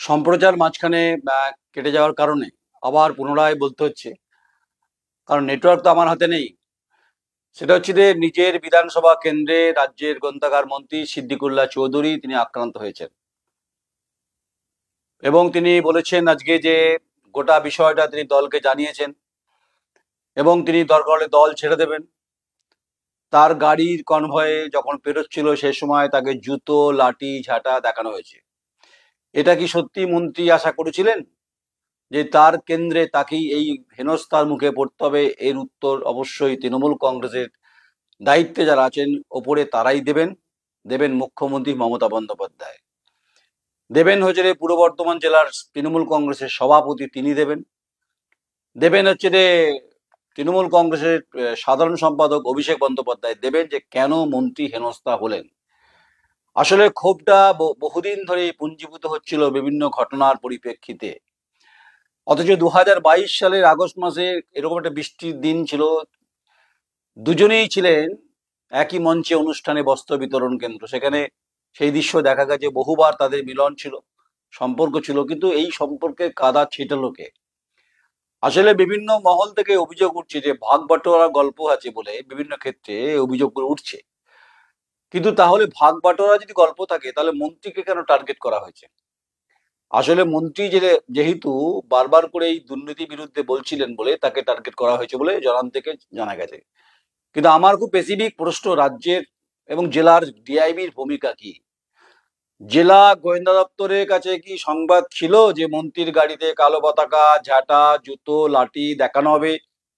সম্প্রচার মাঝখানে কেটে যাওয়ার কারণে আবার পুনরায় বলতে হচ্ছে, কারণ নেটওয়ার্ক তো আমার হাতে নেই। সেটা হচ্ছে যে নিজের বিধানসভা কেন্দ্রে রাজ্যের গ্রন্থাগার মন্ত্রী সিদ্দিকুল্লাহ চৌধুরী তিনি আক্রান্ত হয়েছেন এবং তিনি বলেছেন আজকে যে গোটা বিষয়টা তিনি দলকে জানিয়েছেন এবং তিনি দরকার হলে দল ছেড়ে দেবেন। তার গাড়ির কনভয়ে যখন পেরোচ্ছিল সে সময় তাকে জুতো লাঠি ঝাঁটা দেখানো হয়েছে। এটা কি সত্যি মন্ত্রী আশা করেছিলেন যে তার কেন্দ্রে তাকেই এই হেনস্থার মুখে পড়তে হবে? এর উত্তর অবশ্যই তৃণমূল কংগ্রেসের দায়িত্বে যারা আছেন ওপরে তারাই দেবেন। দেবেন মুখ্যমন্ত্রী মমতা বন্দ্যোপাধ্যায়, দেবেন হচ্ছে রে পূর্ব বর্ধমান জেলার তৃণমূল কংগ্রেসের সভাপতি তিনি দেবেন, দেবেন হচ্ছে রে তৃণমূল কংগ্রেসের সাধারণ সম্পাদক অভিষেক বন্দ্যোপাধ্যায় দেবেন যে কেন মন্ত্রী হেনস্থা হলেন। আসলে ক্ষোভটা বহুদিন ধরে পুঞ্জীভূত হচ্ছিল বিভিন্ন ঘটনার পরিপ্রেক্ষিতে। অথচ 2022 সালের আগস্ট মাসে এরকম একটা বৃষ্টির দিন ছিল, দুজনেই ছিলেন একই মঞ্চে অনুষ্ঠানে বস্ত্র বিতরণ কেন্দ্র। সেখানে সেই দৃশ্য দেখা গেছে, বহুবার তাদের মিলন ছিল, সম্পর্ক ছিল, কিন্তু এই সম্পর্কে কাদা ছিটালো কে? আসলে বিভিন্ন মহল থেকে অভিযোগ উঠছে যে ভাগ বাটোয়ারা গল্প আছে বলে বিভিন্ন ক্ষেত্রে অভিযোগগুলো উঠছে। কিন্তু তাহলে ভাগ বাটোয়ারা যদি গল্প থাকে তাহলে মন্ত্রীকে কেন টার্গেট করা হয়েছে? আসলে মন্ত্রী যেহেতু বারবার করে এই দুর্নীতি বিরুদ্ধে বলছিলেন বলে তাকে টার্গেট করা হয়েছে বলে জানান থেকে জানা গেছে। কিন্তু আমার খুব স্পেসিফিক প্রশ্ন, রাজ্যের এবং জেলার ডিআইবির ভূমিকা কি? জেলা গোয়েন্দা দপ্তরের কাছে কি সংবাদ ছিল যে মন্ত্রীর গাড়িতে কালো পতাকা, ঝাঁটা, জুতো, লাঠি দেখানো হবে,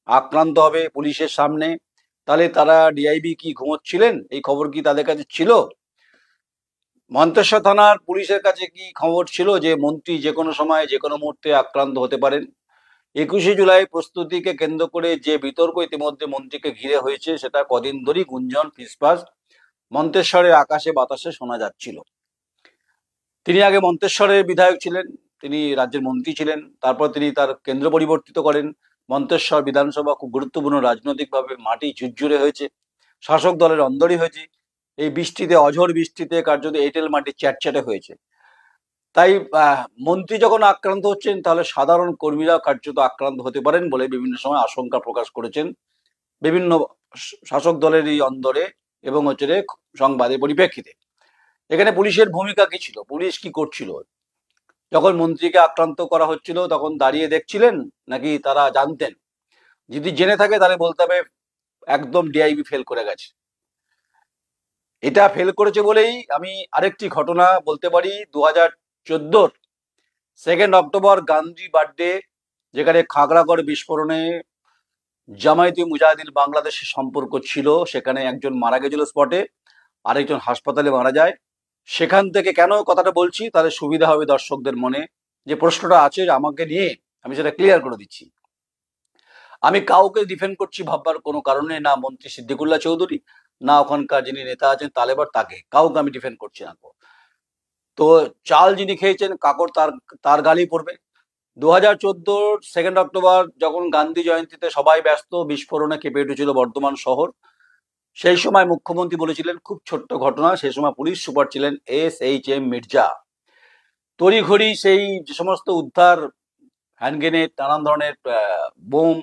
আক্রান্ত হবে পুলিশের সামনে? তাহলে তারা ডিআইবি কি ঘুমোচ্ছিলেন? এই খবর কি তাদের কাছে ছিল? মন্তেশ্বর থানার পুলিশের কাছে কি খবর ছিল যে মন্ত্রী যে কোনো সময় যে কোনো মুহূর্তে আক্রান্ত হতে পারেন? 21শে জুলাই প্রস্তুতিকে কেন্দ্র করে যে বিতর্ক ইতিমধ্যে মন্ত্রীকে ঘিরে হয়েছে সেটা কদিন ধরেই গুঞ্জন ফিসফাস মন্তেশ্বরের আকাশে বাতাসে শোনা যাচ্ছিল। তিনি আগে মন্তেশ্বরের বিধায়ক ছিলেন, তিনি রাজ্যের মন্ত্রী ছিলেন, তারপর তিনি তার কেন্দ্র পরিবর্তিত করেন। মন্তেশ্বর বিধানসভা খুব গুরুত্বপূর্ণ, রাজনৈতিকভাবে মাটি ঝুরঝুরে হয়েছে, শাসক দলের অন্দরই হয়েছে। এই বৃষ্টিতে, অঝোর বৃষ্টিতে কার্যত এঁটেল মাটি চ্যাটচ্যাটে হয়েছে। তাই মন্ত্রী যখন আক্রান্ত হচ্ছেন তাহলে সাধারণ কর্মীরাও কার্যত আক্রান্ত হতে পারেন বলে বিভিন্ন সময় আশঙ্কা প্রকাশ করেছেন বিভিন্ন শাসক দলেরই অন্দরে এবং হচ্ছে সংবাদের পরিপ্রেক্ষিতে। এখানে পুলিশের ভূমিকা কি ছিল? পুলিশ কি করছিল যখন মন্ত্রীকে আক্রান্ত করা হচ্ছিল? তখন দাঁড়িয়ে দেখছিলেন নাকি তারা জানতেন? যদি জেনে থাকে তাহলে বলতে হবে একদম ডিআইবি ফেল করে গেছে। এটা ফেল করেছে বলেই আমি আরেকটি ঘটনা বলতে পারি। 2014 অক্টোবর গান্ধী বার্থডে, যেখানে খাগড়াগড় বিস্ফোরণে জামায়াতে মুজাহিদিন বাংলাদেশের সম্পর্ক ছিল, সেখানে একজন মারা গেছিল স্পটে, আরেকজন হাসপাতালে মারা যায়। সেখান থেকে কেন কথাটা বলছি তাহলে সুবিধা হবে দর্শকদের মনে, যে প্রশ্নটা আছে আমাকে নিয়ে আমি সেটা ক্লিয়ার করে দিচ্ছি। আমি কাউকে ডিফেন্ড করছি ভাববার কোনো কারণে না, মন্ত্রী সিদ্দিকুল্লাহ চৌধুরী না ওখানকার যিনি নেতা আছেন তালেবার, তাকে কাউকে আমি ডিফেন্ড করছি না। তো চাল যিনি খেয়েছেন কাকড় তার তার গালি পড়বে। 2014 অক্টোবর যখন গান্ধী জয়ন্তীতে সবাই ব্যস্ত, বিস্ফোরণে কেঁপে উঠেছিল বর্ধমান শহর। সেই সময় মুখ্যমন্ত্রী বলেছিলেন, খুব ছোট্ট ঘটনা, সেই সময় পুলিশ সুপার ছিলেন SHM মির্জা। তড়িঘড়ি সেই যে সমস্ত উদ্ধার, হ্যান্ড গ্রেনেড, নানান ধরনের বোম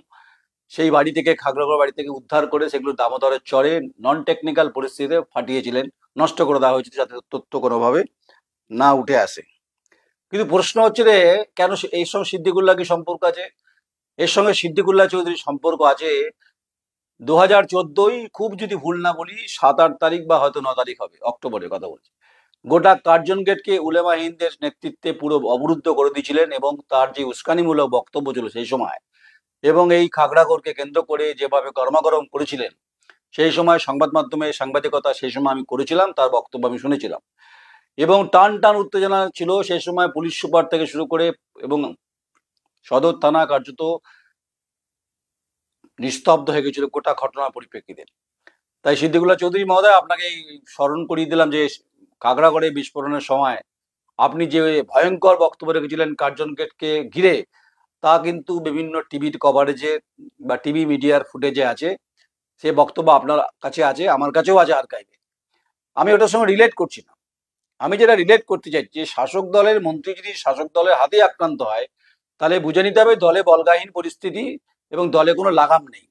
সেই বাড়ি থেকে, খাগড়াগড় বাড়ি থেকে উদ্ধার করে সেগুলো দামোদরের চরে নন টেকনিক্যাল পরিস্থিতিতে ফাটিয়েছিলেন, নষ্ট করে দেওয়া হয়েছিল যাতে তথ্য কোনোভাবে না উঠে আসে। কিন্তু প্রশ্ন হচ্ছে রে, কেন এই সঙ্গে সিদ্দিকুল্লাহ কি সম্পর্ক আছে? এর সঙ্গে সিদ্দিকুল্লাহ চৌধুরীর সম্পর্ক আছে 2014, খুব যদি ভুল না বলি 7-8 তারিখ বা হয়তো 9 তারিখ হবে, অক্টোবরের কথা বলছি। গোটা কার্জন গেটকে উলেমা হিন্দের নেতৃত্বে পুরো অবরুদ্ধ করে দিয়েছিলেন এবং তার যে উস্কানিমূলক বক্তব্য ছিল সেই সময়, এবং এই খাগড়াগড়কে কেন্দ্র করে যেভাবে গরমাগরম করেছিলেন, সেই সময় সংবাদ মাধ্যমে সাংবাদিকতা সেই সময় আমি করেছিলাম, তার বক্তব্য আমি শুনেছিলাম এবং টান টান উত্তেজনা ছিল সেই সময়। পুলিশ সুপার থেকে শুরু করে এবং সদর থানা কার্যত নিস্তব্ধ হয়ে গেছিল গোটা ঘটনার পরিপ্রেক্ষিতে। তাই সিদ্দিকুল্লাহ চৌধুরী মহোদয়, আপনাকে স্মরণ করিয়ে দিলাম যে খাগড়াগড়ে বিস্ফোরণের সময় আপনি যে ভয়ঙ্কর বক্তব্য রেখেছিলেন কার্জন গেটকে ঘিরে, তা কিন্তু বিভিন্ন টিভির কভারেজে বা টিভি মিডিয়ার ফুটেজে আছে। সে বক্তব্য আপনার কাছে আছে, আমার কাছেও আছে আর্কাইভে। আমি ওটার সঙ্গে রিলেট করছি না, আমি যেটা রিলেট করতে চাইছি, যে শাসক দলের মন্ত্রী যদি শাসক দলের হাতে আক্রান্ত হয়, তাহলে বুঝে নিতে হবে দলে বলগাহীন পরিস্থিতি এবং দলে কোনো লাগাম নেই।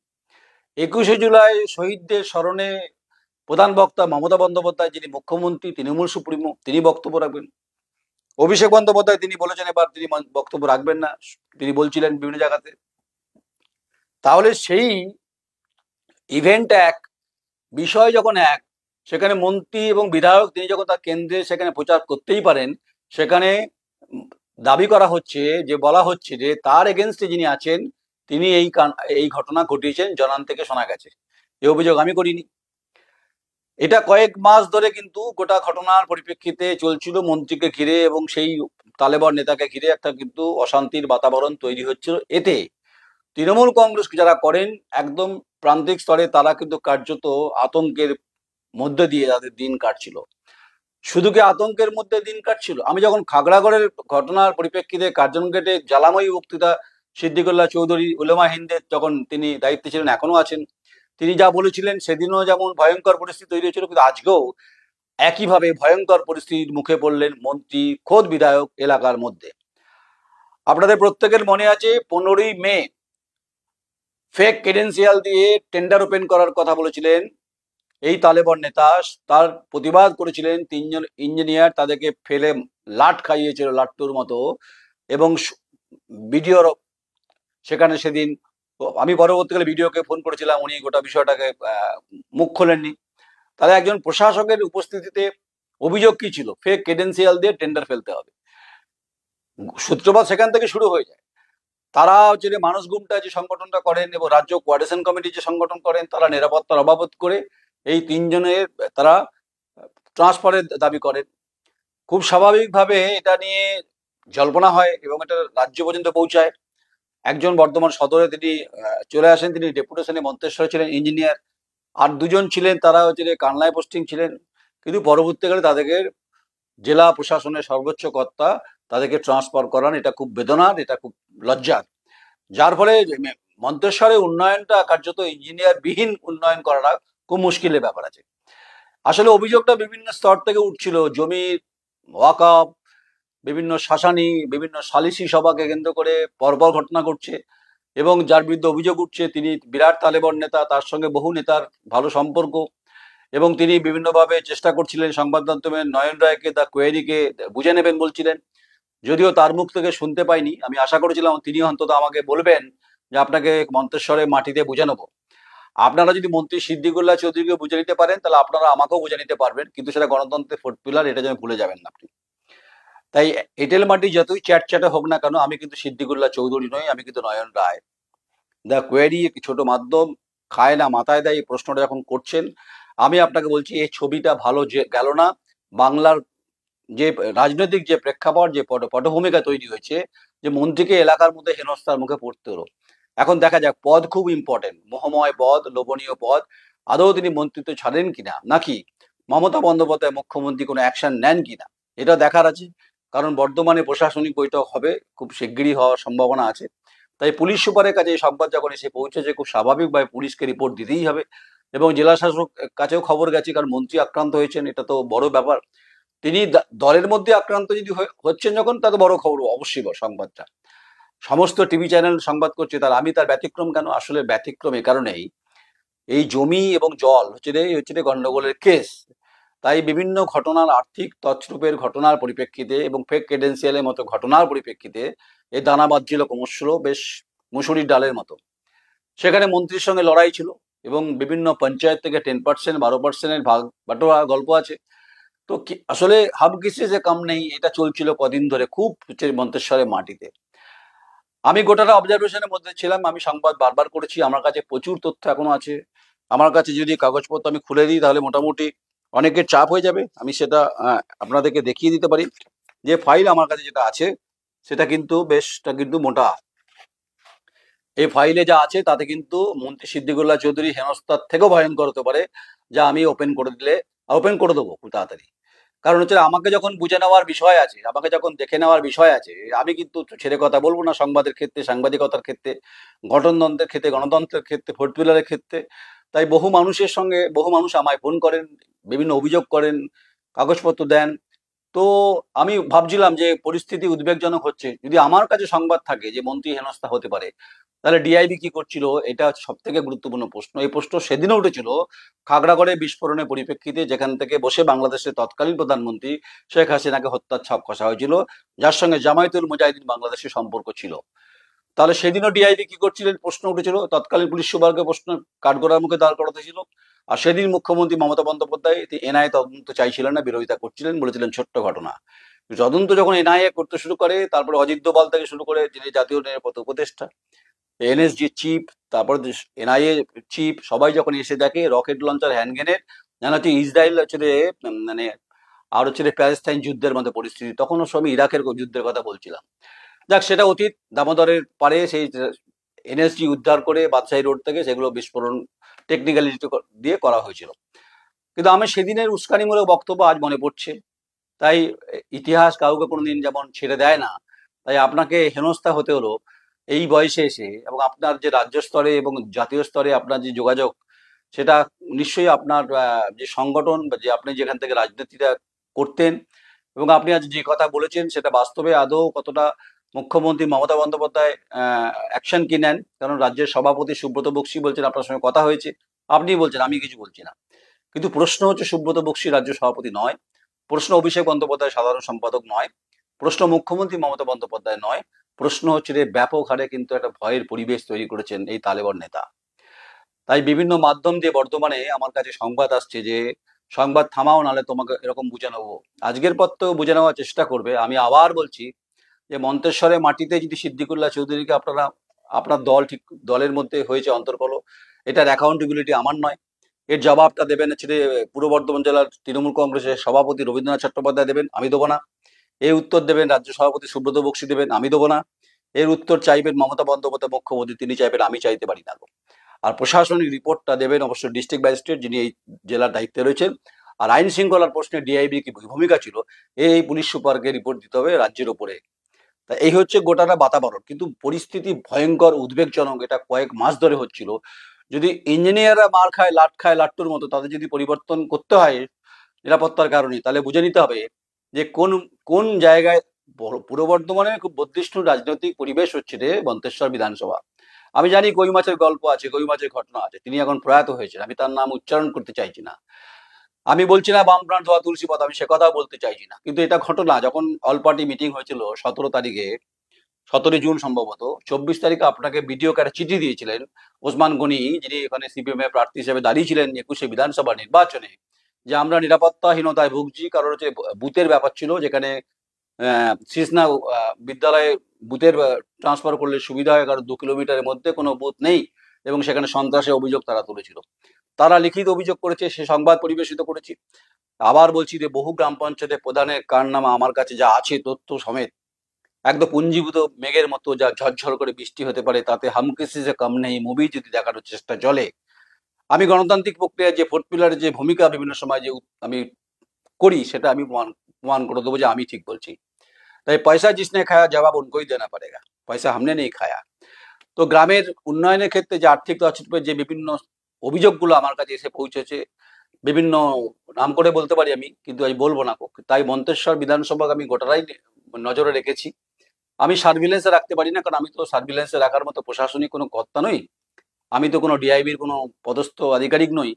21শে জুলাই শহীদদের স্মরণে প্রধান বক্তা মমতা বন্দ্যোপাধ্যায়, যিনি মুখ্যমন্ত্রী, তৃণমূল সুপ্রিমো, তিনি বক্তব্য রাখবেন। অভিষেক বন্দ্যোপাধ্যায় তিনি বলেছেন এবার তিনি বক্তব্য রাখবেন না, তিনি বলছিলেন বিভিন্ন জায়গাতে। তাহলে সেই ইভেন্ট এক, বিষয় যখন এক, সেখানে মন্ত্রী এবং বিধায়ক তিনি যখন তার কেন্দ্রে সেখানে প্রচার করতেই পারেন, সেখানে দাবি করা হচ্ছে, যে বলা হচ্ছে যে তার এগেনস্টে যিনি আছেন তিনি এই ঘটনা ঘটিয়েছেন, জনান থেকে শোনা গেছে। এই অভিযোগ আমি করিনি। এটা কয়েক মাস ধরে কিন্তু গোটা ঘটনার পরিপ্রেক্ষিতে চলছিল, মন্ত্রীকে ঘিরে এবং সেই তালেবান নেতাকে ঘিরে একটা কিন্তু অশান্তির বাতাবরণ তৈরি হচ্ছিল। এতে তৃণমূল কংগ্রেস যারা করেন একদম প্রান্তিক স্তরে, তারা কিন্তু কার্যত আতঙ্কের মধ্যে দিয়ে তাদের দিন কাটছিল। শুধু কি আতঙ্কের মধ্যে দিন কাটছিল? আমি যখন খাগড়াগড়ের ঘটনার পরিপ্রেক্ষিতে কার্জন গেটে জ্বালাময়ী বক্তৃতা সিদ্দিকুল্লাহ চৌধুরী উলেমা হিন্দের যখন তিনি দায়িত্বে ছিলেন, এখনো আছেন, তিনি যা বলেছিলেন, সেদিনও যেমন ভয়ঙ্কর পরিস্থিতি তৈরি হয়েছিল, কিন্তু আজকেও একইভাবে ভয়ঙ্কর পরিস্থিতির মুখে পড়লেন মন্ত্রী, খোদ বিধায়ক এলাকার মধ্যে। আপনাদের প্রত্যেকের মনে আছে 15ই মে ফেক ক্রেডেন্সিয়াল দিয়ে টেন্ডার ওপেন করার কথা বলেছিলেন এই তালেবান নেতা। তার প্রতিবাদ করেছিলেন 3জন ইঞ্জিনিয়ার, তাদেরকে ফেলে লাট খাইয়েছিল লাট্টুর মতো, এবং ভিডিওর সেখানে সেদিন আমি পরবর্তীকালে ভিডিওকে ফোন করেছিলাম, উনি গোটা বিষয়টাকে মুখ খোলেননি। তাহলে একজন প্রশাসকের উপস্থিতিতে অভিযোগ কি ছিল? ফেক ক্রেডেন্সিয়াল দিয়ে টেন্ডার ফেলতে হবে। সূত্রপাত সেখান থেকে শুরু হয়ে যায়। তারা হচ্ছে যে মানুষ গুমটা যে সংগঠনটা করেন এবং রাজ্য কোয়ার্ডিনেশন কমিটি যে সংগঠন করেন, তারা নিরাপত্তার অভাব করে এই 3জনের তারা ট্রান্সফারের দাবি করেন। খুব স্বাভাবিকভাবে এটা নিয়ে জল্পনা হয় এবং এটা রাজ্য পর্যন্ত পৌঁছায়। একজন বর্ধমান সদরে তিনি চলে আসেন, তিনি ডেপুটেশনে মন্তেশ্বরে ছিলেন ইঞ্জিনিয়ার, আর 2জন ছিলেন তারা হচ্ছে যে কানলায় পোস্টিং ছিলেন, কিন্তু পরবর্তীকালে তাদেরকে জেলা প্রশাসনের সর্বোচ্চ কর্তা তাদেরকে ট্রান্সফার করান। এটা খুব বেদনার, এটা খুব লজ্জার, যার ফলে মন্তেশ্বরের উন্নয়নটা কার্যত ইঞ্জিনিয়ার বিহীন উন্নয়ন করাটা খুব মুশকিলের ব্যাপার আছে। আসলে অভিযোগটা বিভিন্ন স্তর থেকে উঠছিল, জমির ওয়াকআপ, বিভিন্ন শাসানি, বিভিন্ন সালিসি সভাকে কেন্দ্র করে পরপর ঘটনা ঘটছে, এবং যার বিরুদ্ধে অভিযোগ উঠছে তিনি বিরাট তালেবান নেতা, তার সঙ্গে বহু নেতার ভালো সম্পর্ক, এবং তিনি বিভিন্নভাবে চেষ্টা করছিলেন সংবাদ মাধ্যমে নয়ন রায়কে, দ্য কোয়েরিকে বুঝে নেবেন বলছিলেন। যদিও তার মুখ থেকে শুনতে পাইনি, আমি আশা করেছিলাম তিনি অন্তত আমাকে বলবেন যে আপনাকে মন্তেশ্বরের মাটিতে বুঝে নেবো। আপনারা যদি মন্ত্রী সিদ্দিকুল্লাহ চৌধুরীকে বুঝে নিতে পারেন, তাহলে আপনারা আমাকেও বুঝে নিতে পারবেন, কিন্তু সেটা গণতন্ত্রের ফোর্থ পিলার, এটা যেন ভুলে যাবেন না আপনি। তাই এঁটেল মাটি যতই চ্যাটচ্যাটে হোক না কেন, আমি কিন্তু সিদ্দিকুল্লাহ চৌধুরী নই, আমি কিন্তু নয়ন রায়। দ্য কোয়েরি একটি ছোট মাধ্যম, খায় না মাথায় দেয়, এই প্রশ্নটা যখন করছেন, আমি আপনাকে বলছি এই ছবিটা ভালো যে গেল না। বাংলার যে রাজনৈতিক যে প্রেক্ষাপট, যে পটভূমিকা তৈরি হয়েছে, যে মন্ত্রীকে এলাকার মধ্যে হেনস্থার মুখে পড়তে হলো। এখন দেখা যাক, পদ খুব ইম্পর্টেন্ট, মোহময় পদ, লোভনীয় পদ, আদৌ তিনি মন্ত্রিত্ব ছাড়েন কিনা, নাকি মমতা বন্দ্যোপাধ্যায় মুখ্যমন্ত্রী কোনো অ্যাকশন নেন কিনা, এটা দেখার আছে। কারণ বর্ধমানে প্রশাসনিক বৈঠক হবে, খুব শিগগিরই হওয়ার সম্ভাবনা আছে। তাই পুলিশ সুপারের কাছে এই সংবাদ যখন এসে পৌঁছেছে, খুব স্বাভাবিকভাবে পুলিশকে রিপোর্ট দিতেই হবে, এবং জেলা শাসক কাছেও খবর গেছে, কারণ মন্ত্রী আক্রান্ত হয়েছেন, এটা তো বড় ব্যাপার। তিনি দলের মধ্যে আক্রান্ত যদি হচ্ছেন যখন, তা তো বড় খবর অবশ্যই, সংবাদটা সমস্ত টিভি চ্যানেল সংবাদ করছে, তার আমি তার ব্যতিক্রম কেন? আসলে ব্যতিক্রম এ কারণেই, এই জমি এবং জল হচ্ছে গন্ডগোলের কেস। তাই বিভিন্ন ঘটনার, আর্থিক তছরূপের ঘটনার পরিপ্রেক্ষিতে এবং ফেক ক্রেডেন্সিয়ালের মতো ঘটনার পরিপ্রেক্ষিতে এই দানা বাঁধছিল ক্রমশ, বেশ মুসুরির ডালের মতো। সেখানে মন্ত্রীর সঙ্গে লড়াই ছিল, এবং বিভিন্ন পঞ্চায়েত থেকে 10%, 12%-এর ভাগ বাটোয়া গল্প আছে। তো আসলে হাব কিসে যে কাম নেই, এটা চলছিল কদিন ধরে খুব মন্তেশ্বরের মাটিতে। আমি গোটাটা অবজারভেশনের মধ্যে ছিলাম, আমি সংবাদ বারবার করেছি, আমার কাছে প্রচুর তথ্য এখনো আছে। আমার কাছে যদি কাগজপত্র আমি খুলে দিই, তাহলে মোটামুটি অনেকের চাপ হয়ে যাবে। আমি সেটা আপনাদেরকে দেখিয়ে দিতে পারি। যে ফাইল আমার কাছে যেটা আছে, সেটা কিন্তু কিন্তু মোটা। এই ফাইলে যা আছে তাতে কিন্তু মন্ত্রী সিদ্দিকুল্লাহ চৌধুরী হেনস্থার থেকেও ভয়ঙ্কর হতে পারে, যা আমি ওপেন করে দেবো খুব তাড়াতাড়ি। কারণ হচ্ছে আমাকে যখন বুঝে নেওয়ার বিষয় আছে, আমাকে যখন দেখে নেওয়ার বিষয় আছে, আমি কিন্তু ছেড়ে কথা বলবো না সংবাদের ক্ষেত্রে, সাংবাদিকতার ক্ষেত্রে, গঠনতন্ত্রের ক্ষেত্রে, গণতন্ত্রের ক্ষেত্রে, ফোর্থ পিলারের ক্ষেত্রে। তাই বহু মানুষ আমায় ফোন করেন, বিভিন্ন অভিযোগ করেন, কাগজপত্র দেন, তো আমি ভাবছিলাম যে পরিস্থিতি উদ্বেগজনক হচ্ছে, যদি আমার কাছে সংবাদ থাকে যে মন্ত্রী হেনস্থা হতে পারে, তাহলে ডিআইবি কি করছিল, এটা হচ্ছে সব থেকে গুরুত্বপূর্ণ প্রশ্ন। এই প্রশ্ন সেদিনও উঠেছিল খাগড়াগড়ে বিস্ফোরণের পরিপ্রেক্ষিতে, যেখান থেকে বসে বাংলাদেশের তৎকালীন প্রধানমন্ত্রী শেখ হাসিনাকে হত্যার ছাপ কষা হয়েছিল, যার সঙ্গে জামায়াতুল মুজাহিদিন বাংলাদেশের সম্পর্ক ছিল। তাহলে সেদিনও ডিআইবি কি করছিলেন প্রশ্ন উঠেছিল, তৎকালীন পুলিশ সুপারকে প্রশ্ন কাঠগড়ার মুখে দাঁড় করাতে ছিল। আর সেদিন মুখ্যমন্ত্রী মমতা বন্দ্যোপাধ্যায় এনআইএ তদন্ত চাইছিলেন না, বিরোধিতা করছিলেন, বলেছিলেন ছোট্ট ঘটনা। তদন্ত যখন এনআইএ করতে শুরু করে, তারপরে অজিত দোভাল থেকে শুরু করে যিনি জাতীয় নিরাপত্তা উপদেষ্টা, এনএসজি চিফ, তারপর এনআইএ চিফ, সবাই যখন এসে দেখে রকেট লঞ্চার হ্যান্ডগ্রেনেড, জানা হচ্ছে ইসরায়েল হচ্ছে মানে আর হচ্ছে প্যালেস্তাইন যুদ্ধের মধ্যে পরিস্থিতি, তখনও সব যুদ্ধের কথা বলছিলাম। যাক, সেটা অতীত। দামোদরের পারে সেই এনএসজি উদ্ধার করে বাদশাহী রোড থেকে সেগুলো বিস্ফোরণ টেকনিক্যালিটি দিয়ে করা হয়েছিল। কিন্তু আমি সেদিনের উস্কানিমূলক বক্তব্য আজ মনে পড়ছে। তাই ইতিহাস কাউকে কোনোদিন যেমন ছেড়ে দেয় না, তাই আপনাকে হেনস্থা হতে হলো এই বয়সে এসে, এবং আপনার যে রাজ্য স্তরে এবং জাতীয় স্তরে আপনার যে যোগাযোগ, সেটা নিশ্চয়ই আপনার যে সংগঠন বা যে আপনি যেখান থেকে রাজনীতিটা করতেন, এবং আপনি আজ যে কথা বলেছেন সেটা বাস্তবে আদৌ কতটা মুখ্যমন্ত্রী মমতা বন্দ্যোপাধ্যায় অ্যাকশন কি নেন। কারণ রাজ্যের সভাপতি সুব্রত বক্সী বলছেন আপনার সঙ্গে কথা হয়েছে, আপনি বলছেন, আমি কিছু বলছি না। কিন্তু প্রশ্ন হচ্ছে সুব্রত বক্সী রাজ্য সভাপতি নয়, প্রশ্ন অভিষেক বন্দ্যোপাধ্যায় সাধারণ সম্পাদক নয়, প্রশ্ন মুখ্যমন্ত্রী মমতা বন্দ্যোপাধ্যায় নয়, প্রশ্ন হচ্ছে যে ব্যাপক হারে কিন্তু একটা ভয়ের পরিবেশ তৈরি করেছেন এই তালেবান নেতা। তাই বিভিন্ন মাধ্যম দিয়ে বর্তমানে আমার কাছে সংবাদ আসছে যে সংবাদ থামাও, নাহলে তোমাকে এরকম বুঝে নেবো। আজকের পর তো বুঝে নেওয়ার চেষ্টা করবে। আমি আবার বলছি যে মন্তেশ্বরের মাটিতে যদি সিদ্দিকুল্লাহ চৌধুরীকে আপনারা, আপনার দল ঠিক দলের মধ্যে হয়েছে অন্তর্কল, এটার অ্যাকাউন্টেবিলিটি আমার নয়। এর জবাবটা দেবেন হচ্ছে যে পূর্ব বর্ধমান জেলার তৃণমূল কংগ্রেসের সভাপতি রবীন্দ্রনাথ চট্টোপাধ্যায় দেবেন, আমি দেবো না। এর উত্তর দেবেন রাজ্য সভাপতি সুব্রত বক্সী দেবেন, আমি দেবো না। এর উত্তর চাইবেন মমতা বন্দ্যোপাধ্যায় মুখ্যমন্ত্রী, তিনি চাইবেন, আমি চাইতে পারি না। আর প্রশাসনিক রিপোর্টটা দেবেন অবশ্য ডিস্ট্রিক্ট ম্যাজিস্ট্রেট, যিনি এই জেলার দায়িত্বে রয়েছেন। আর আইন শৃঙ্খলার প্রশ্নে ডিআইবি কি ভূমিকা ছিল, এই পুলিশ সুপারকে রিপোর্ট দিতে হবে রাজ্যের ওপরে। তা এই হচ্ছে গোটাটা বাতাবরণ। কিন্তু পরিস্থিতি ভয়ঙ্কর উদ্বেগজনক, এটা কয়েক মাস ধরে হচ্ছিল। যদি ইঞ্জিনিয়াররা মার খায়, লাট খায় লাট্টুর মতো, তাদের যদি পরিবর্তন করতে হয় নিরাপত্তার কারণে, তাহলে বুঝে নিতে হবে যে কোন কোন জায়গায় পূর্ব বর্ধমানে খুব বর্ধিষ্ণু রাজনৈতিক পরিবেশ হচ্ছে রে মন্তেশ্বর বিধানসভা। আমি জানি কই মাছের গল্প আছে, কই মাছের ঘটনা আছে, তিনি এখন প্রয়াত হয়েছেন, আমি তার নাম উচ্চারণ করতে চাইছি না। আমি বলছি না বাম প্রাণ ধোয়া তুলসী পথ, আমি সে কথা বলতে চাইছি না। কিন্তু এটা ঘটনা, যখন অল পার্টি মিটিং হয়েছিল 17 তারিখে, 17 জুন সম্ভবত, 24 তারিখে আপনাকে ভিডিও কারে চিঠি দিয়েছিলেন ওসমান গনি, যিনি এখানে সিপিএম এর প্রার্থী হিসেবে দাঁড়িয়েছিলেন 21শে বিধানসভা নির্বাচনে, যে আমরা নিরাপত্তাহীনতায় ভুগছি। কারণ হচ্ছে বুথের ব্যাপার ছিল, যেখানে সিসনা বিদ্যালয়ে বুথের ট্রান্সফার করলে সুবিধা হয়, কারণ 2 কিলোমিটারের মধ্যে কোনো বুথ নেই, এবং সেখানে সন্ত্রাসের অভিযোগ তারা তুলেছিল। তারা লিখিত অভিযোগ করেছে, সে সংবাদ পরিবেশিত করেছি। আবার বলছি যে বহু গ্রাম পঞ্চায়েতের প্রধানের কারনামা আমার কাছে যা আছে তথ্য সমেত, একদম পুঞ্জীভূত মেঘের মতো যা ঝরঝর করে বৃষ্টি হতে পারে, তাতে হাম কিসি সে কম নেই মুভি যদি দেখানোর চেষ্টা চলে। আমি গণতান্ত্রিক প্রক্রিয়ায় যে ফোর্থ পিলারের যে ভূমিকা বিভিন্ন সময় যে আমি করি, সেটা আমি প্রমাণ করে দেবো যে আমি ঠিক বলছি। তাই পয়সা জিসনে খায়া জবাব উনকোই দেনা পড়েগা, পয়সা হামনে নেই খায়া। তো গ্রামের উন্নয়নের ক্ষেত্রে যে আর্থিক তহবিলের যে বিভিন্ন অভিযোগগুলো আমার কাছে এসে পৌঁছেছে, বিভিন্ন নাম করে বলতে পারি আমি, কিন্তু আমি বলবো না। তাই মন্তেশ্বর বিধানসভা আমি গোটারাই নজরে রেখেছি। আমি সার্ভিলেন্সে রাখতে পারি না, কারণ আমি তো সার্ভিলেন্সে রাখার মতো প্রশাসনিক কোনো কর্তা নই, আমি তো কোনো ডিআইবির কোনো পদস্থ আধিকারিক নই।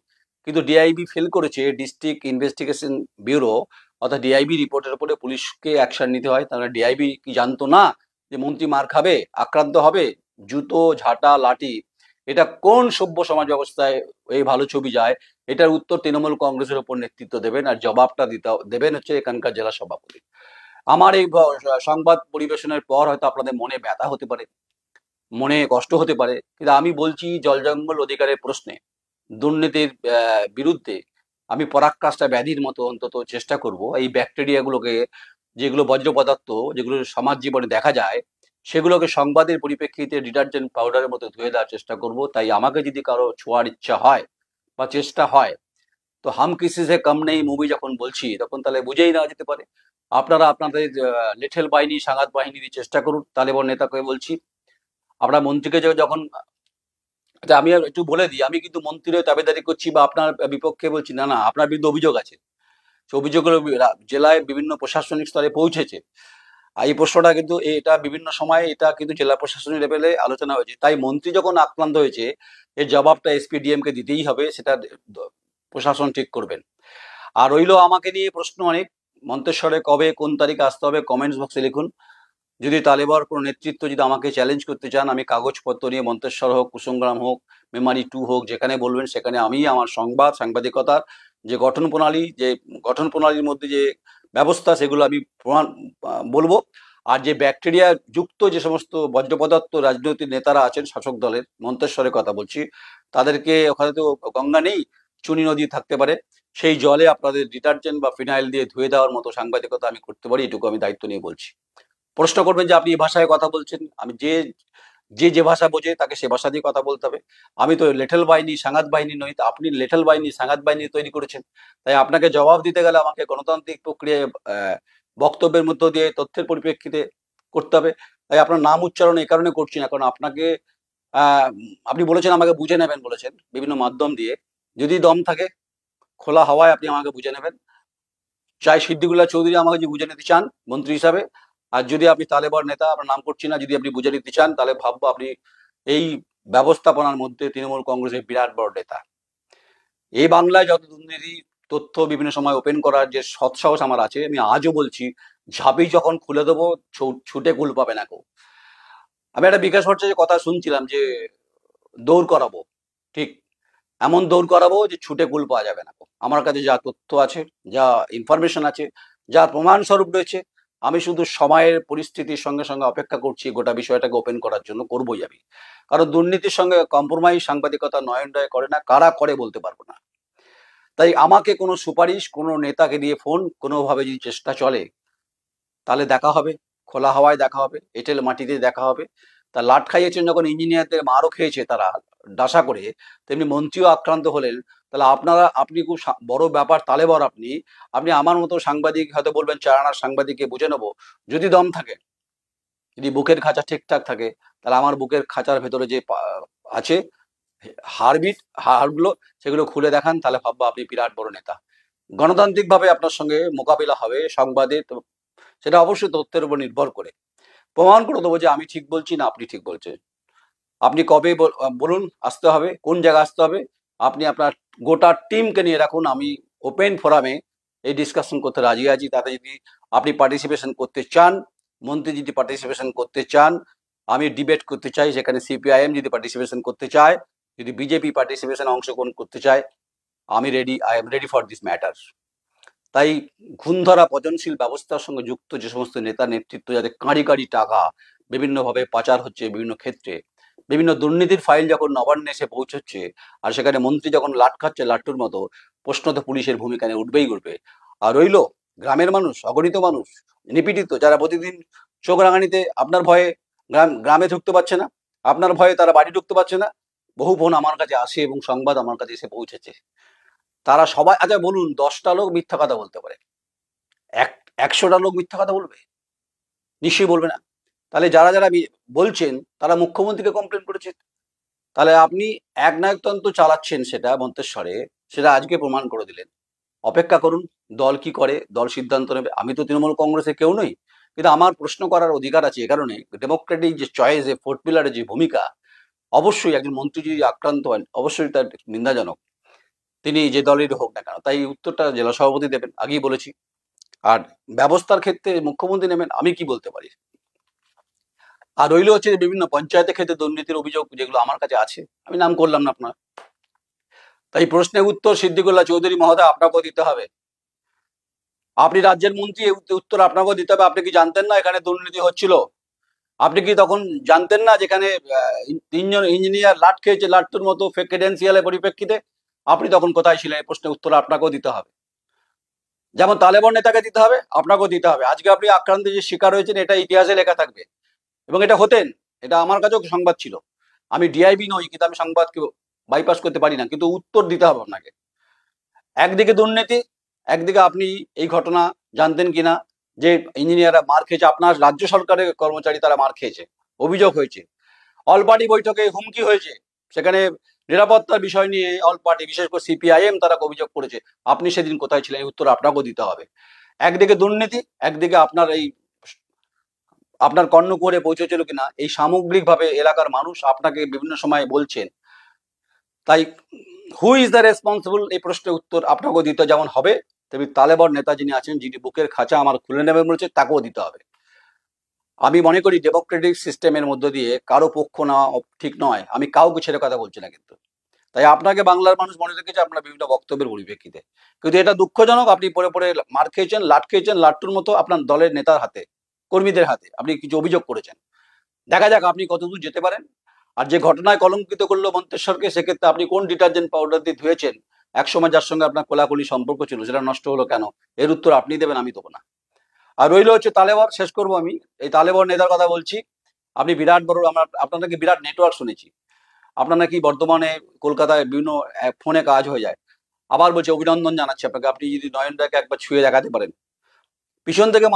কিন্তু ডিআইবি ফেল করেছে, ডিস্ট্রিক্ট ইনভেস্টিগেশন ব্যুরো, অর্থাৎ ডিআইবি রিপোর্টের উপরে পুলিশকে অ্যাকশন নিতে হয়। তারা ডিআইবি কি জানতো না যে মন্ত্রী মার খাবে, আক্রান্ত হবে, জুতো ঝাঁটা লাঠি, এটা কোন সভ্য সমাজ ব্যবস্থায় এই ভালো ছবি যায়? এটার উত্তর তৃণমূল কংগ্রেসের উপর নেতৃত্ব দেবেন, আর জবাবটা দেবেন হচ্ছে এখানকার জেলা সভাপতি। আমার এই সংবাদ পরিবেশনের পর হয়তো আপনাদের মনে ব্যথা হতে পারে, মনে কষ্ট হতে পারে, কিন্তু আমি বলছি জল জঙ্গল অধিকারের প্রশ্নে, দুর্নীতির বিরুদ্ধে আমি পরাকাষ্ঠা ব্যাধির মতো অন্তত চেষ্টা করব এই ব্যাকটেরিয়াগুলোকে, যেগুলো বজ্র পদার্থ, যেগুলো সমাজ জীবনে দেখা যায়, সেগুলোকে সংবাদের পরিপ্রেক্ষিতে ডিটারজেন্ট পাউডারের মতো ধুয়ে দেওয়ার চেষ্টা করব। তাই আমাকে যদি কারো ছোঁয়ার ইচ্ছা হয় বা চেষ্টা হয়, তো হাম কিসি সে কম নেই মুভি যখন বলছি, তখন তাহলে বুঝেই নেওয়া যেতে পারে। আপনারা আপনাদের লিটল বাহিনী, সাঙ্গাত বাহিনী দিয়ে চেষ্টা করুন। তালেবান নেতাকে বলছি, আপনার মন্ত্রীকে যখন, আচ্ছা আমি একটু বলে দিই, আমি কিন্তু মন্ত্রীর দাবিদারি করছি বা আপনার বিপক্ষে বলছি না, না, আপনার বিরুদ্ধে অভিযোগ আছে। সে অভিযোগগুলো জেলায় বিভিন্ন প্রশাসনিক স্তরে পৌঁছেছে। আর এই প্রশ্নটা কিন্তু এটা বিভিন্ন সময়ে এটা কিন্তু জেলা প্রশাসনিক লেভেলে আলোচনা হয়েছে। তাই মন্ত্রী যখন আক্রান্ত হয়েছে এর জবাবটা এসপি ডিএম কে দিতেই হবে, সেটা প্রশাসন ঠিক করবেন। আর রইলো আমাকে নিয়ে প্রশ্ন অনেক, মন্তেশ্বরে কবে কোন তারিখে আসতে হবে কমেন্টস বক্সে লিখুন। যদি তালেবার কোনো নেতৃত্ব যদি আমাকে চ্যালেঞ্জ করতে চান, আমি কাগজপত্র নিয়ে মন্তেশ্বর হোক, কুসুমগ্রাম হোক, মেমারি 2 হোক, যেখানে বলবেন সেখানে আমি আমার সাংবাদিকতার যে গঠন প্রণালীর মধ্যে যে ব্যবস্থা সেগুলো আমি প্রমাণ বলবো। আর যে ব্যাকটেরিয়া যুক্ত যে সমস্ত বর্জ্য পদার্থ রাজনৈতিক নেতারা আছেন শাসক দলের, মন্তেশ্বরের কথা বলছি, তাদেরকে, ওখানে তো গঙ্গা নেই, চুনি নদী থাকতে পারে, সেই জলে আপনাদের ডিটারজেন্ট বা ফিনাইল দিয়ে ধুয়ে দেওয়ার মতো সাংবাদিকতা আমি করতে পারি, এটুকু আমি দায়িত্ব নিয়ে বলছি। প্রশ্ন করবেন যে আপনি এই ভাষায় কথা বলছেন, আমি যে ভাষা বোঝে তাকে সে ভাষা দিয়ে কথা বলতে হবে। আমি তো লেটেল বাহিনী সাঙ্গাত বাহিনী নই, তো আপনি লেটেল বাহিনী সাঙ্গাত বাহিনী তৈরি করেছেন। তাই আপনাকে জবাব দিতে গেলে আমাকে গণতান্ত্রিক প্রক্রিয়ায় বক্তব্যের মধ্য দিয়ে তথ্যের পরিপ্রেক্ষিতে করতে হবে। তাই আপনার নাম উচ্চারণ এই কারণে করছি না, কারণ আপনাকে আপনি বলেছেন আমাকে বুঝে নেবেন, বলেছেন বিভিন্ন মাধ্যম দিয়ে। যদি দম থাকে খোলা হাওয়ায় আপনি আমাকে বুঝে নেবেন। চাই সিদ্দিকুল্লাহ চৌধুরী আমাকে যদি বুঝে নিতে চান মন্ত্রী হিসাবে, আর যদি আপনি তালেবান নেতা, আপনার নাম করছি না, যদি আপনি বুঝে নিতে চান তাহলে ভাববো আপনি এই ব্যবস্থাপনার মধ্যে তৃণমূল কংগ্রেসের বিরাট বড় নেতা। এই বাংলায় যত দুর্নীতি তথ্য বিভিন্ন সময় ওপেন করার যে সৎসাহস আমার আছে, আমি আজও বলছি, ঝাঁপি যখন খুলে দেবো ছুটে কুল পাবে না কেউ। আমি একটা বিকাশ ভট্টাচার্যের কথা শুনছিলাম যে দৌড় করাবো, ঠিক এমন দৌড় করাবো যে ছুটে কুল পাওয়া যাবে না। আমার কাছে যা তথ্য আছে, যা ইনফরমেশন আছে, যা প্রমাণ স্বরূপ রয়েছে, আমি শুধু সময়ের পরিস্থিতির সঙ্গে সঙ্গে অপেক্ষা করছি গোটা বিষয়টাকে ওপেন করার জন্য, করবোই আমি। কারণ দুর্নীতির সঙ্গে কম্প্রোমাইজ সাংবাদিকতা নয়নডয় করে না, কারা করে বলতে পারবো না। তাই আমাকে কোনো সুপারিশ কোনো নেতাকে দিয়ে ফোন কোনোভাবে যদি চেষ্টা চলে, তাহলে দেখা হবে, খোলা হাওয়ায় দেখা হবে, এঁটেল মাটিতে দেখা হবে। তা লাট খাইয়েছেন যখন ইঞ্জিনিয়ারদের মারও খেয়েছে তারা ডাসা করে, তেমনি মন্ত্রীও আক্রান্ত হলেন। তাহলে আপনি খুব বড় ব্যাপার তালেবর, আপনি আমার মতো সাংবাদিক হয়তো বলবেন 4 আনার সাংবাদিককে বুঝে নেবো, যদি দম থাকে, যদি বুকের খাঁচা ঠিকঠাক থাকে, তাহলে আমার বুকের খাঁচার ভেতরে যে আছে হাড়গুলো, সেগুলো খুলে দেখান, তাহলে ভাববো আপনি বিরাট বড় নেতা। গণতান্ত্রিক ভাবে আপনার সঙ্গে মোকাবিলা হবে সংবাদে, তো সেটা অবশ্যই তথ্যের উপর নির্ভর করে প্রমাণ করে দেবো যে আমি ঠিক বলছি না আপনি ঠিক বলছেন। আপনি কবে বলুন আসতে হবে, কোন জায়গায় আসতে হবে, আপনি আপনার গোটা টিমকে নিয়ে রাখুন, আমি ওপেন ফোরামে এই ডিসকাশন করতে রাজি আছি। তাতে যদি আপনি পার্টিসিপেশন করতে চান, মন্ত্রী যদি পার্টিসিপেশন করতে চান, আমি ডিবেট করতে চাই, সেখানে সিপিআইএম যদি পার্টিসিপেশন করতে চায়, যদি বিজেপি পার্টিসিপেশন অংশগ্রহণ করতে চায়, আমি ready, I am ready for this matter. তাই ঘুণধরা পচনশীল ব্যবস্থার সঙ্গে যুক্ত যে সমস্ত নেতা নেতৃত্ব, যাদের কাঁড়ি কাঁড়ি টাকা বিভিন্নভাবে পাচার হচ্ছে বিভিন্ন ক্ষেত্রে, বিভিন্ন দুর্নীতির ফাইল যখন নবান্নে এসে পৌঁছচ্ছে, আর সেখানে মন্ত্রী যখন লাট খাচ্ছে লাট্টুর মতো, প্রশ্ন তো পুলিশের ভূমিকা নিয়ে উঠবেই উঠবে। আর রইল গ্রামের মানুষ, অগণিত মানুষ নিপীড়িত, যারা প্রতিদিন চোখ রাঙানিতে আপনার ভয়ে গ্রামে ঢুকতে পারছে না, আপনার ভয়ে তারা বাড়ি ঢুকতে পারছে না। বহু ফোন আমার কাছে আসে এবং সংবাদ আমার কাছে এসে পৌঁছেছে। তারা সবাই, আচ্ছা বলুন, 10টা লোক মিথ্যা কথা বলতে পারে, 100টা লোক মিথ্যা কথা বলবে? নিশ্চয়ই বলবে না। তাহলে যারা যারা বলছেন তারা মুখ্যমন্ত্রীকে কমপ্লেন করেছে। তাহলে আপনি একনায়কতন্ত্র চালাচ্ছেন, সেটা মন্তেশ্বরে, সেটা আজকে প্রমাণ করে দিলেন। অপেক্ষা করুন দল কি করে, দল সিদ্ধান্ত নেবে। আমি তো তৃণমূল কংগ্রেসে কেউ নই, কিন্তু আমার প্রশ্ন করার অধিকার আছে। এ কারণে ডেমোক্রেটিক যে চয়েস, ফোর্থ পিলারের যে ভূমিকা, অবশ্যই একজন মন্ত্রী যদি আক্রান্ত হন অবশ্যই তার নিন্দাজনক, তিনি যে দলেরই হোক না কেন। তাই উত্তরটা জেলা সভাপতি দেবেন, আগেই বলেছি। আর ব্যবস্থার ক্ষেত্রে মুখ্যমন্ত্রী নেবেন, আমি কি বলতে পারি। আর রইল হচ্ছে যে বিভিন্ন পঞ্চায়েতের ক্ষেত্রে দুর্নীতির অভিযোগ যেগুলো আমার কাছে আছে, আমি নাম করলাম না আপনার। তাই প্রশ্নের উত্তর সিদ্দিকুল্লাহ চৌধুরী মহোদয় আপনাকেও দিতে হবে। আপনি রাজ্যের মন্ত্রী, এই উত্তর আপনাকেও দিতে হবে। আপনি কি জানতেন না এখানে দুর্নীতি হচ্ছিল? আপনি কি তখন জানতেন না যেখানে 3জন ইঞ্জিনিয়ার লাট খেয়েছে লাট্টুর মতো ফেক ক্রেডেন্সিয়ালের পরিপ্রেক্ষিতে? আপনি তখন কোথায় ছিলেন? এই প্রশ্নের উত্তর আপনাকেও দিতে হবে। যেমন তালেবান নেতাকে দিতে হবে, আপনাকেও দিতে হবে। আজকে আপনি আক্রান্তের যে শিকার হয়েছেন, এটা ইতিহাসে লেখা থাকবে। এবং এটা হতেন, এটা আমার কাছেও সংবাদ ছিল। আমি ডিআইবি নই, কিন্তু আমি সংবাদকে বাইপাস করতে পারি না, কিন্তু উত্তর দিতে হবে আপনাকে। একদিকে দুর্নীতি, একদিকে আপনি এই ঘটনা জানতেন কিনা যে ইঞ্জিনিয়াররা মার খেয়েছে, আপনার রাজ্য সরকারের কর্মচারী তারা মার খেয়েছে, অভিযোগ হয়েছে। অল পার্টি বৈঠকে হুমকি হয়েছে, সেখানে নিরাপত্তার বিষয় নিয়ে অল পার্টি, বিশেষ করে সিপিআইএম তারা অভিযোগ করেছে। আপনি সেদিন কোথায় ছিলেন, এই উত্তর আপনাকেও দিতে হবে। একদিকে দুর্নীতি, একদিকে আপনার কর্ণকুহরে পৌঁছেছিল কিনা এই সামগ্রিকভাবে এলাকার মানুষ আপনাকে বিভিন্ন সময় বলছেন। তাই হু ইজ দ্য রেসপন্সিবল, এই প্রশ্নের উত্তর আপনাকেও দিতে যেমন হবে, তেমনি তালেবান নেতা যিনি আছেন, যিনি বুকের খাঁচা আমার খুলে নেবেন বলেছে, তাকেও দিতে হবে। আমি মনে করি ডেমোক্রেটিক সিস্টেমের মধ্য দিয়ে কারো পক্ষ নেওয়া ঠিক নয়। আমি কাউকে ছেড়ে কথা বলছি না কিন্তু। তাই আপনাকে বাংলার মানুষ মনে রেখেছে আপনার বিভিন্ন বক্তব্যের পরিপ্রেক্ষিতে। কিন্তু এটা দুঃখজনক, আপনি পরে পরে মার খেয়েছেন, লাট্টুর মতো আপনার দলের নেতার হাতে, কর্মীদের হাতে আপনি কিছু অভিযোগ করেছেন। দেখা যাক আপনি কতদূর যেতে পারেন। আর যে ঘটনায় কলঙ্কিত করলো মন্তেশ্বরকে, সেক্ষেত্রে আপনি কোন ডিটারজেন্ট পাউডার দিয়ে ধুয়েছেন, একসময় যার সঙ্গে আপনার কোলাকুলি সম্পর্ক ছিল, সেটা নষ্ট হলো কেন, এর উত্তর আপনি দেবেন, আমি দেবো না। আর রইল হচ্ছে তালেবান, শেষ করবো আমি এই তালেবান নেতার কথা বলছি। আপনি বিরাট বড়, আপনার নাকি বিরাট নেটওয়ার্ক শুনেছি, আপনার নাকি বর্তমানে কলকাতায় বিভিন্ন ফোনে কাজ হয়ে যায়। আবার বলছি, অভিনন্দন জানাচ্ছি আপনাকে, আপনি যদি নয়নদাকে একবার ছুঁয়ে দেখাতে পারেন। পিছন থেকে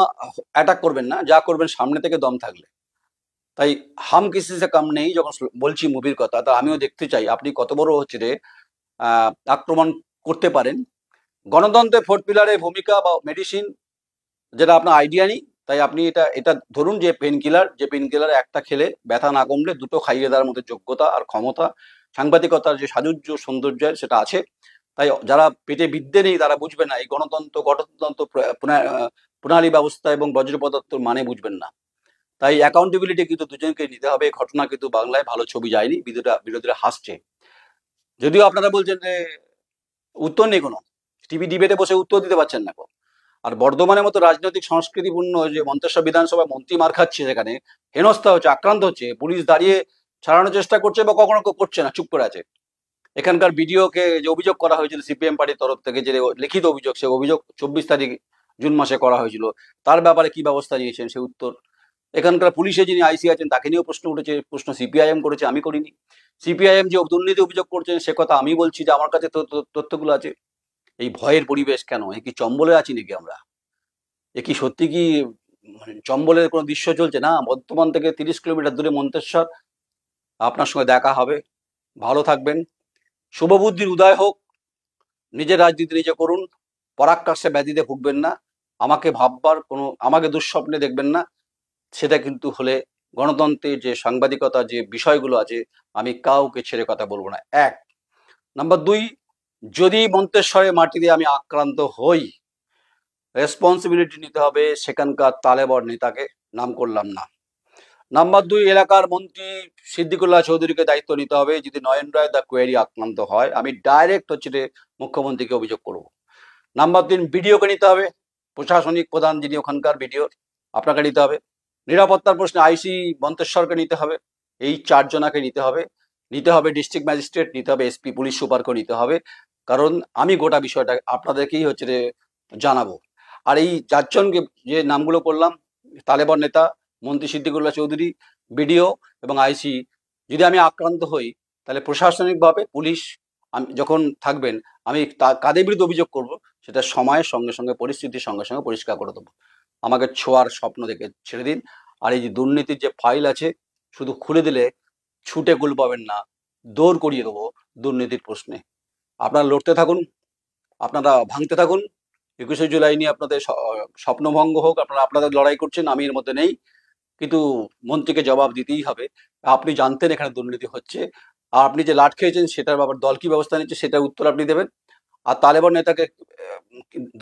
অ্যাটাক করবেন না, যা করবেন সামনে থেকে দম থাকলে। তাই হাম কিসি সে কাম নেই যখন বলছি মুভির কথা, তা আমিও দেখতে চাই আপনি কত বড় হচ্ছে রে আক্রমণ করতে পারেন। গণতন্ত্রের ফোর্থ পিলারের ভূমিকা বা মেডিসিন, যেটা আপনার আইডিয়া নেই। তাই আপনি এটা এটা ধরুন যে পেন কিলার একটা খেলে ব্যথা না কমলে দুটো খাইয়ে দেওয়ার মতো যোগ্যতা আর ক্ষমতা, সাংবাদিকতার যে সাজুজ্য সৌন্দর্য সেটা আছে। তাই যারা পেটে বিদ্যে নেই তারা বুঝবে না এই গণতন্ত্র প্রণালী ব্যবস্থা এবং বজ্রপদার্থ মানে বুঝবেন না। তাই অ্যাকাউন্টেবিলিটি কিন্তু দুজনকে নিতে হবে। ঘটনা কিন্তু বাংলায় ভালো ছবি যায়নি, বিরোধীরা হাসছে। যদিও আপনারা বলছেন যে উত্তর নেই কোনো, টিভি ডিবেটে বসে উত্তর দিতে পারছেন না। আর বর্ধমানের মতো রাজনৈতিক সংস্কৃতিপূর্ণ যে মন্তেশ্বর বিধানসভা মন্ত্রী মার খাচ্ছে, সেখানে হেনস্থা হচ্ছে, আক্রান্ত হচ্ছে, পুলিশ দাঁড়িয়ে ছাড়ানোর চেষ্টা করছে বা কখনো করছে না, চুপ করে আছে। এখানকার বিডিওকে যে অভিযোগ করা হয়েছিল সিপিএম পার্টির তরফ থেকে, যে লিখিত অভিযোগ, সে অভিযোগ 24 তারিখ জুন মাসে করা হয়েছিল, তার ব্যাপারে কি ব্যবস্থা নিয়েছেন সে উত্তর। এখানকার পুলিশে যিনি আইসি আছেন তাকে নিয়েও প্রশ্ন উঠেছে, প্রশ্ন সিপিআইএম করেছে, আমি করিনি। সিপিআইএম যে দুর্নীতি অভিযোগ করছেন সে কথা আমি বলছি যে আমার কাছে তথ্যগুলো আছে। এই ভয়ের পরিবেশ কেন? এ কি চম্বলে আছি নাকি আমরা? এ কি সত্যি কি চম্বলের কোনো দৃশ্য চলছে? না, বর্ধমান থেকে 30 কিলোমিটার দূরে মন্তেশ্বর। আপনার সঙ্গে দেখা হবে, ভালো থাকবেন, শুভবুদ্ধির উদয় হোক, নিজের রাজনীতি নিজে করুন, পরাক্কাশে ব্যাধিতে ভুগবেন না, আমাকে দুঃস্বপ্নে দেখবেন না। সেটা কিন্তু হলে গণতন্ত্রের যে সাংবাদিকতা যে বিষয়গুলো আছে, আমি কাউকে ছেড়ে কথা বলবো না। এক নাম্বার 2, যদি মন্তেশ্বরের মাটিতে আমি আক্রান্ত হই, রেসপন্সিবিলিটি নিতে হবে সেখানকার তালেবান নেতাকে, নাম করলাম না। নাম্বার 2, এলাকার মন্ত্রী সিদ্দিকুল্লাহ চৌধুরীকে দায়িত্ব নিতে হবে। যদি নয়ন রায় দা কোয়েরি আক্রান্ত হয়, আমি ডাইরেক্ট মুখ্যমন্ত্রীকে অভিযোগ করব। নাম্বার 3, বিডিওকে নিতে হবে, প্রশাসনিক প্রধান যিনি ওখানকার বিডিও, আপনাকে নিতে হবে। নিরাপত্তার প্রশ্নে আইসি মন্তেশ্বরকে নিতে হবে, এই 4 জনাকে নিতে হবে ডিস্ট্রিক্ট ম্যাজিস্ট্রেট নিতে হবে, এসপি পুলিশ সুপারকে নিতে হবে। কারণ আমি গোটা বিষয়টা আপনাদেরকেই জানাবো। আর এই 4 জনকে যে নামগুলো করলাম, তালেবান নেতা, মন্ত্রী সিদ্দিকুল্লাহ চৌধুরী, বিডিও এবং আইসি, যদি আমি আক্রান্ত হই, তাহলে প্রশাসনিকভাবে পুলিশ আমি যখন থাকবেন, আমি কাদের বিরুদ্ধে অভিযোগ করব সেটা সময়ের সঙ্গে সঙ্গে, পরিস্থিতির সঙ্গে সঙ্গে পরিষ্কার করে দেবো। আমাকে ছোঁয়ার স্বপ্ন দেখে ছেড়ে দিন। আর এই যে দুর্নীতির যে ফাইল আছে, শুধু খুলে দিলে ছুটে কুল পাবেন না, দৌড় করিয়ে দেবো দুর্নীতির প্রশ্নে। আপনারা লড়তে থাকুন, আপনারা ভাঙতে থাকুন। 21শে জুলাই নিয়ে আপনাদের স্বপ্নভঙ্গ হোক, আপনারা আপনাদের লড়াই করছেন, আমি এর মধ্যে নেই। কিন্তু মন্ত্রীকে জবাব দিতেই হবে। আপনি জানতেন এখানে দুর্নীতি হচ্ছে, আর আপনি যে লাট খেয়েছেন সেটার ব্যাপার দল কি ব্যবস্থা নিচ্ছে সেটার উত্তর আপনি দেবেন। আর তালেবান নেতাকে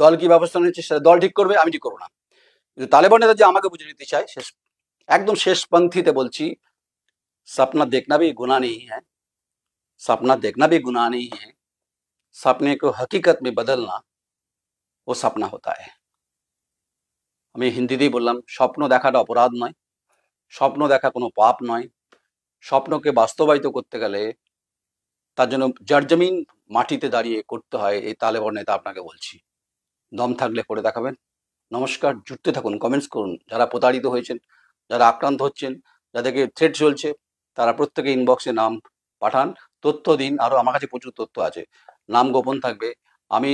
দল কি ব্যবস্থা নিচ্ছে সেটা দল ঠিক করবে, আমি ঠিক করবো না। কিন্তু তালেবান নেতা যে আমাকে বুঝে নিতে চায়, একদম শেষ পন্থীতে বলছি, सपना देखना भी गुनाह नहीं है, सपना देखना भी गुनाह नहीं है, सपने को हकीकत में बदलना वो सपना होता है। আমি হিন্দিতেই বললাম, স্বপ্ন দেখাটা অপরাধ নয়, স্বপ্ন দেখা কোনো পাপ নয়। স্বপ্নকে বাস্তবায়িত করতে গেলে তার জন্য জর্জমিন মাটিতে দাঁড়িয়ে করতে হয়। এই তালেবান নেতা আপনাকে বলছি, দম থাকলে করে দেখাবেন। নমস্কার, জুড়তে থাকুন, কমেন্টস করুন। যারা প্রতারিত হয়েছেন, যারা আক্রান্ত হচ্ছেন, যাদেরকে থ্রেট চলছে, তারা প্রত্যেকে ইনবক্সে নাম পাঠান, তথ্য দিন। আরও আমার কাছে প্রচুর তথ্য আছে, নাম গোপন থাকবে। আমি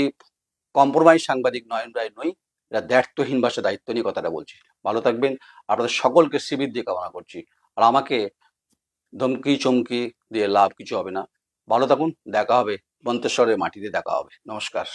কম্প্রোমাইজ সাংবাদিক নয়ন রায় নই, এটা দায়িত্বহীন ভাষা দায়িত্ব নিয়ে কথাটা বলছি। ভালো থাকবেন, আপনাদের সকলকে শিবির দিয়ে কামনা করছি। আর আমাকে ধমকি চমকি দিয়ে লাভ কিছু হবে না। ভালো থাকুন, দেখা হবে, মন্তেশ্বরের মাটিতে দেখা হবে। নমস্কার।